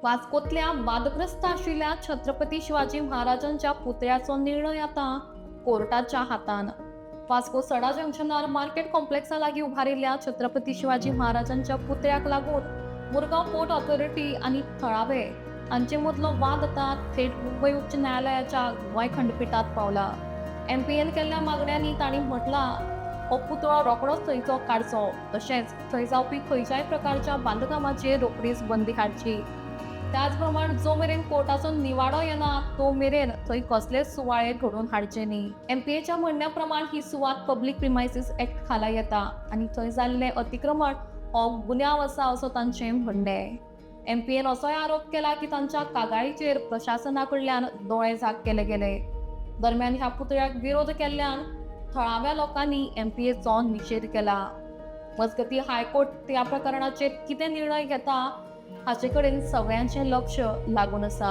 वास्कोतल्या वादग्रस्त आशिल्ल्या छत्रपती शिवाजी महाराजांच्या पुतळ्याचो निर्णय आता कोर्टाच्या हातान। वास्को सडा जंक्शनार मार्केट कॉम्प्लेक्सा लागीं उभारिल्ल्या छत्रपती शिवाजी महाराजांच्या पुतळ्याक लागून मुरगांव पोर्ट ऑथॉरिटी आनी थळावे हांचे मदलो वाद आता थेट मुंबय उच्च न्यायालयाच्या गोंय खंडपीठात पावला। एमपीएन केल्ल्या मागण्यांनी तांणी म्हटला हो पुतळो रोखडोच थंयचो काडचो, तशेंच थंय जावपी खंयच्याय प्रकारच्या बांदकामाचेर रोखडीच बंदी हाडची। त्याच प्रमाण जो मेरेन कोर्टाचो निवाडो येना तो मेरेन थंय कसलेच सुवाळे घडोवन हाडचे न्ही। एमपीएच्या म्हणण्या प्रमाण ही सुवात पब्लीक प्रिमायसीस एक्ट खाला येता आनी थंय जाल्ले अतिक्रमण हो गुन्यांव आसा असो तांचें म्हणणें। एमपीएन असोय आरोप केला की तांच्या कागाळीचेर प्रशासना कडल्यान दोळे झाक केले गेले। दरम्यान ह्या पुतळ्याक विरोध केल्ल्यान थळाव्या लोकांनी एमपीएचो निषेध केला। मजगतीं हायकोर्ट त्या प्रकरणाचेर कितें निर्णय घेता हाचे कडेन सगळ्यांचें लक्ष लागून आसा।